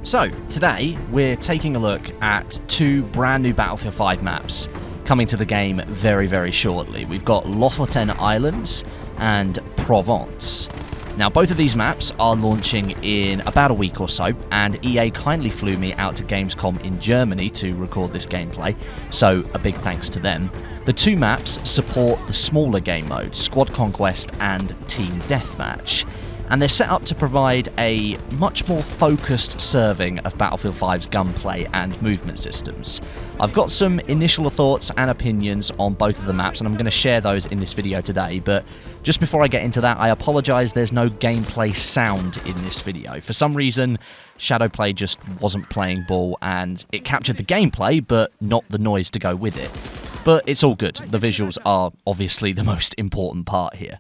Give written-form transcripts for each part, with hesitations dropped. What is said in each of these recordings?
So, today we're taking a look at two brand new Battlefield 5 maps coming to the game very, very shortly. We've got Lofoten Islands and Provence. Now, both of these maps are launching in about a week or so, and EA kindly flew me out to Gamescom in Germany to record this gameplay, so a big thanks to them. The two maps support the smaller game modes, Squad Conquest and Team Deathmatch, and they're set up to provide a much more focused serving of Battlefield 5's gunplay and movement systems. I've got some initial thoughts and opinions on both of the maps, and I'm going to share those in this video today, but just before I get into that, I apologise there's no gameplay sound in this video. For some reason, Shadowplay just wasn't playing ball, and it captured the gameplay, but not the noise to go with it. But it's all good. The visuals are obviously the most important part here.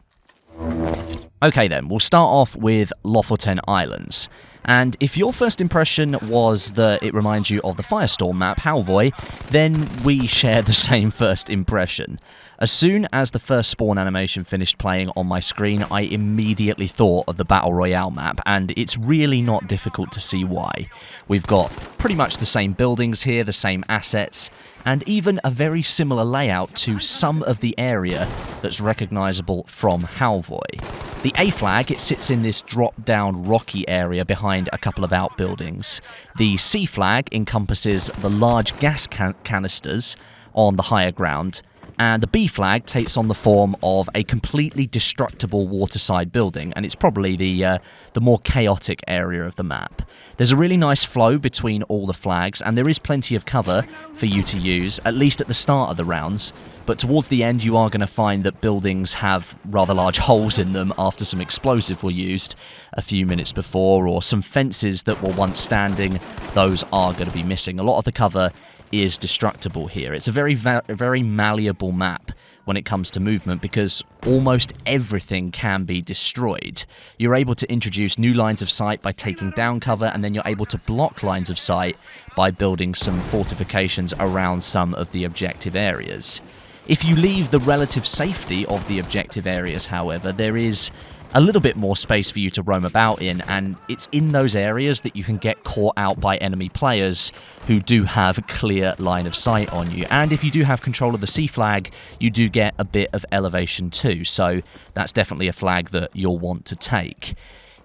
Okay then, we'll start off with Lofoten Islands. And if your first impression was that it reminds you of the Firestorm map, Halvoy, then we share the same first impression. As soon as the first spawn animation finished playing on my screen, I immediately thought of the Battle Royale map, and it's really not difficult to see why. We've got pretty much the same buildings here, the same assets, and even a very similar layout to some of the area that's recognisable from Halvoy. The A flag, it sits in this drop-down rocky area behind a couple of outbuildings. The C flag encompasses the large gas canisters on the higher ground, and the B flag takes on the form of a completely destructible waterside building, and it's probably the more chaotic area of the map. There's a really nice flow between all the flags, and there is plenty of cover for you to use, at least at the start of the rounds, but towards the end you are going to find that buildings have rather large holes in them after some explosives were used a few minutes before, or some fences that were once standing, those are going to be missing. A lot of the cover is destructible here. It's a very malleable map when it comes to movement because almost everything can be destroyed. You're able to introduce new lines of sight by taking down cover, and then you're able to block lines of sight by building some fortifications around some of the objective areas. If you leave the relative safety of the objective areas, however, there is a little bit more space for you to roam about in, and it's in those areas that you can get caught out by enemy players who do have a clear line of sight on you. And if you do have control of the C flag, you do get a bit of elevation too, so that's definitely a flag that you'll want to take.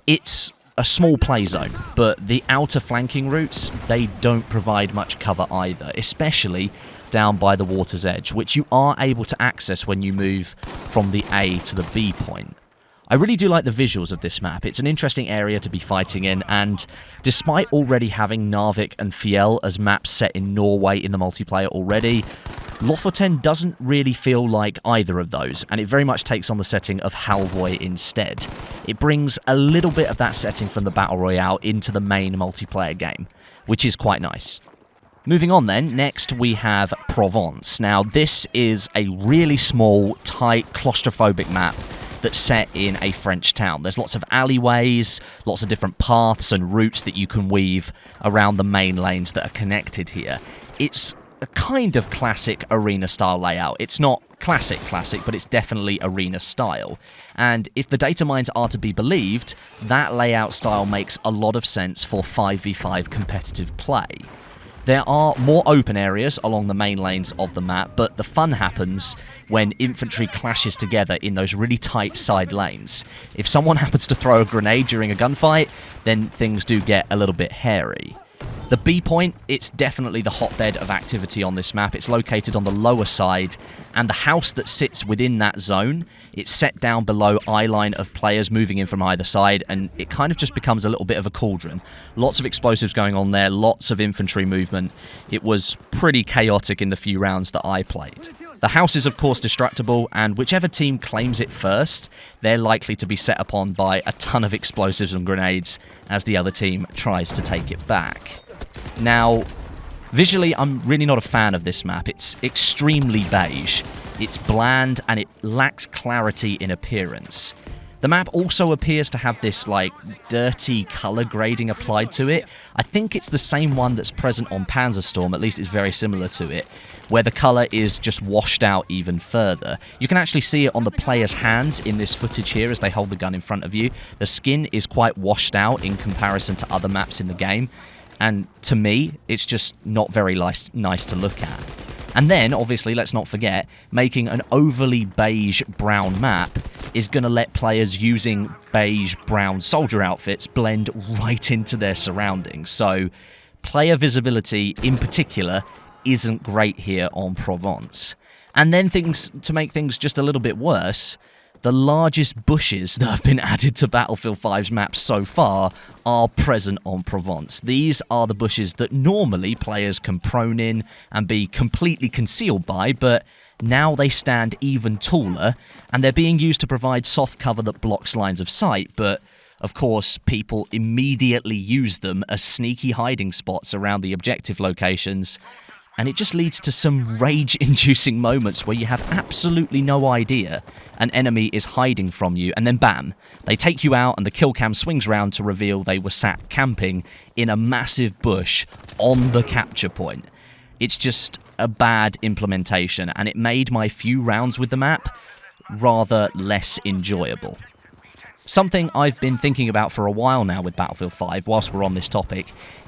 It's a small play zone, but the outer flanking routes, they don't provide much cover either, especially down by the water's edge, which you are able to access when you move from the A to the B point. I really do like the visuals of this map. It's an interesting area to be fighting in, and despite already having Narvik and Fjell as maps set in Norway in the multiplayer already, Lofoten doesn't really feel like either of those, and it very much takes on the setting of Halvoy instead. It brings a little bit of that setting from the Battle Royale into the main multiplayer game, which is quite nice. Moving on then, next we have Provence. Now this is a really small, tight, claustrophobic map that's set in a French town. There's lots of alleyways, lots of different paths and routes that you can weave around the main lanes that are connected here. It's a kind of classic arena style layout. It's not classic, but it's definitely arena style. And if the data mines are to be believed, that layout style makes a lot of sense for 5v5 competitive play. There are more open areas along the main lanes of the map, but the fun happens when infantry clashes together in those really tight side lanes. If someone happens to throw a grenade during a gunfight, then things do get a little bit hairy. The B point, it's definitely the hotbed of activity on this map. It's located on the lower side, and the house that sits within that zone, it's set down below eye line of players moving in from either side, and it kind of just becomes a little bit of a cauldron. Lots of explosives going on there, lots of infantry movement. It was pretty chaotic in the few rounds that I played. The house is of course destructible, and whichever team claims it first, they're likely to be set upon by a ton of explosives and grenades as the other team tries to take it back. Now, visually, I'm really not a fan of this map. It's extremely beige, it's bland, and it lacks clarity in appearance. The map also appears to have this, like, dirty colour grading applied to it. I think it's the same one that's present on Panzerstorm, at least it's very similar to it, where the colour is just washed out even further. You can actually see it on the player's hands in this footage here as they hold the gun in front of you. The skin is quite washed out in comparison to other maps in the game. and to me, it's just not very nice to look at. And then, obviously, let's not forget, making an overly beige-brown map is going to let players using beige-brown soldier outfits blend right into their surroundings. So, player visibility, in particular, isn't great here on Provence. And then to make things just a little bit worse, the largest bushes that have been added to Battlefield 5's maps so far are present on Provence. These are the bushes that normally players can prone in and be completely concealed by, but now they stand even taller, and they're being used to provide soft cover that blocks lines of sight, but of course, people immediately use them as sneaky hiding spots around the objective locations, and it just leads to some rage-inducing moments where you have absolutely no idea an enemy is hiding from you, and then bam, they take you out and the kill cam swings round to reveal they were sat camping in a massive bush on the capture point. It's just a bad implementation, and it made my few rounds with the map rather less enjoyable. Something I've been thinking about for a while now with Battlefield 5, whilst we're on this topic,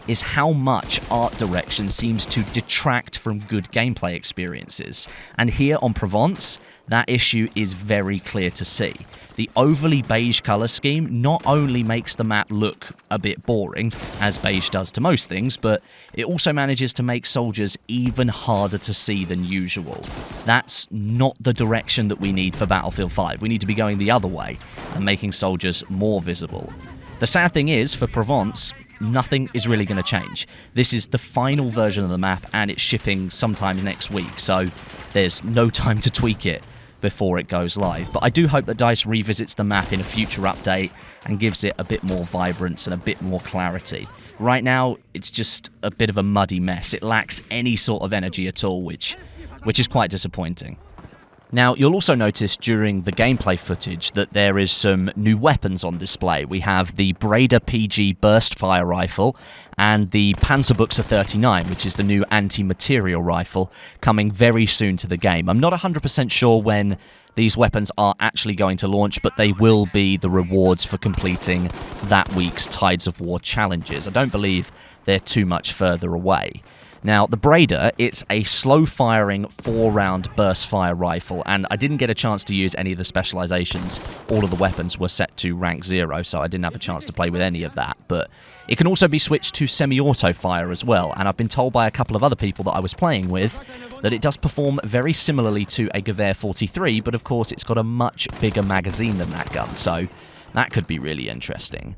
is how much art direction seems to detract from good gameplay experiences. And here on Provence, that issue is very clear to see. The overly beige colour scheme not only makes the map look a bit boring, as beige does to most things, but it also manages to make soldiers even harder to see than usual. That's not the direction that we need for Battlefield 5. We need to be going the other way and making soldiers more visible. The sad thing is, for Provence, nothing is really going to change. This is the final version of the map, and it's shipping sometime next week, so there's no time to tweak it before it goes live. But I do hope that DICE revisits the map in a future update and gives it a bit more vibrance and a bit more clarity. Right now, it's just a bit of a muddy mess. It lacks any sort of energy at all, which is quite disappointing. Now, you'll also notice during the gameplay footage that there is some new weapons on display. We have the Breda PG burst fire rifle and the Panzerbuchse 39, which is the new anti-material rifle, coming very soon to the game. I'm not 100% sure when these weapons are actually going to launch, but they will be the rewards for completing that week's Tides of War challenges. I don't believe they're too much further away. Now, the Breda, it's a slow-firing 4-round burst-fire rifle, and I didn't get a chance to use any of the specializations. All of the weapons were set to rank 0, so I didn't have a chance to play with any of that. But it can also be switched to semi-auto fire as well, and I've been told by a couple of other people that I was playing with that it does perform very similarly to a Gewehr 43, but of course it's got a much bigger magazine than that gun, so that could be really interesting.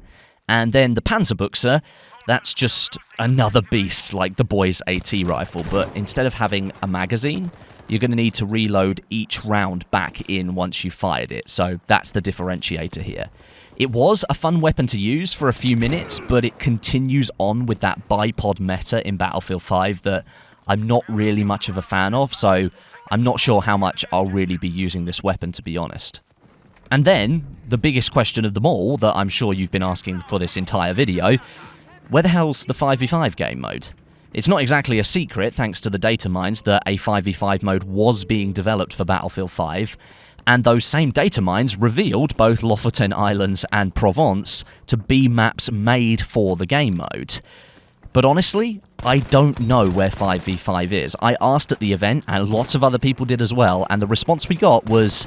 And then the Panzerbuchse, that's just another beast like the boys' AT rifle, but instead of having a magazine, you're going to need to reload each round back in once you've fired it, so that's the differentiator here. It was a fun weapon to use for a few minutes, but it continues on with that bipod meta in Battlefield 5 that I'm not really much of a fan of, so I'm not sure how much I'll really be using this weapon, to be honest. And then, the biggest question of them all, that I'm sure you've been asking for this entire video, where the hell's the 5v5 game mode? It's not exactly a secret, thanks to the data mines, that a 5v5 mode was being developed for Battlefield 5, and those same data mines revealed both Lofoten Islands and Provence to be maps made for the game mode. But honestly, I don't know where 5v5 is. I asked at the event, and lots of other people did as well, and the response we got was,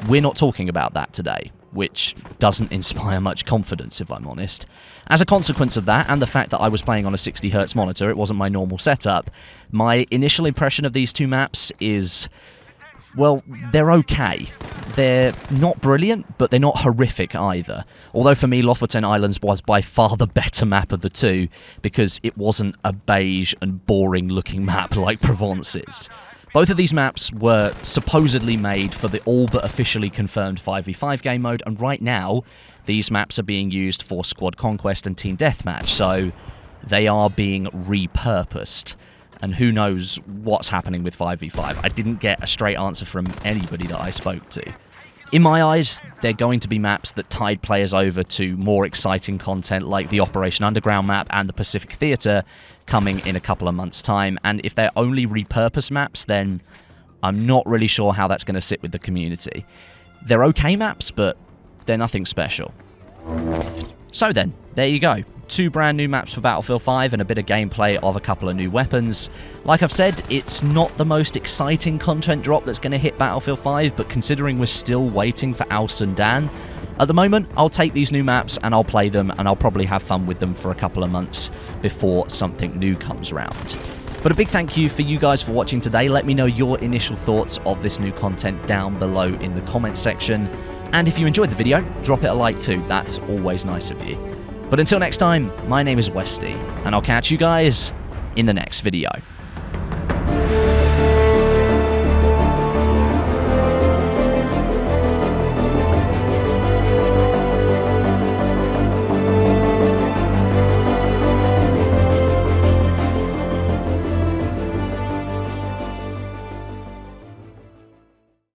we're not talking about that today, which doesn't inspire much confidence, if I'm honest. As a consequence of that, and the fact that I was playing on a 60Hz monitor, it wasn't my normal setup, my initial impression of these two maps is, well, they're okay. They're not brilliant, but they're not horrific either. Although for me, Lofoten Islands was by far the better map of the two, because it wasn't a beige and boring-looking map like Provence is. Both of these maps were supposedly made for the all but officially confirmed 5v5 game mode, and right now, these maps are being used for Squad Conquest and Team Deathmatch, so they are being repurposed. And who knows what's happening with 5v5. I didn't get a straight answer from anybody that I spoke to. In my eyes, they're going to be maps that tide players over to more exciting content like the Operation Underground map and the Pacific Theatre coming in a couple of months' time. And if they're only repurposed maps, then I'm not really sure how that's going to sit with the community. They're okay maps, but they're nothing special. So then, there you go. 2 brand new maps for Battlefield 5 and a bit of gameplay of a couple of new weapons. Like I've said, it's not the most exciting content drop that's going to hit Battlefield 5, but considering we're still waiting for Alston Dan, at the moment, I'll take these new maps and I'll play them, and I'll probably have fun with them for a couple of months before something new comes around. But a big thank you for you guys for watching today. Let me know your initial thoughts of this new content down below in the comments section. And if you enjoyed the video, drop it a like too. That's always nice of you. But until next time, my name is Westie, and I'll catch you guys in the next video.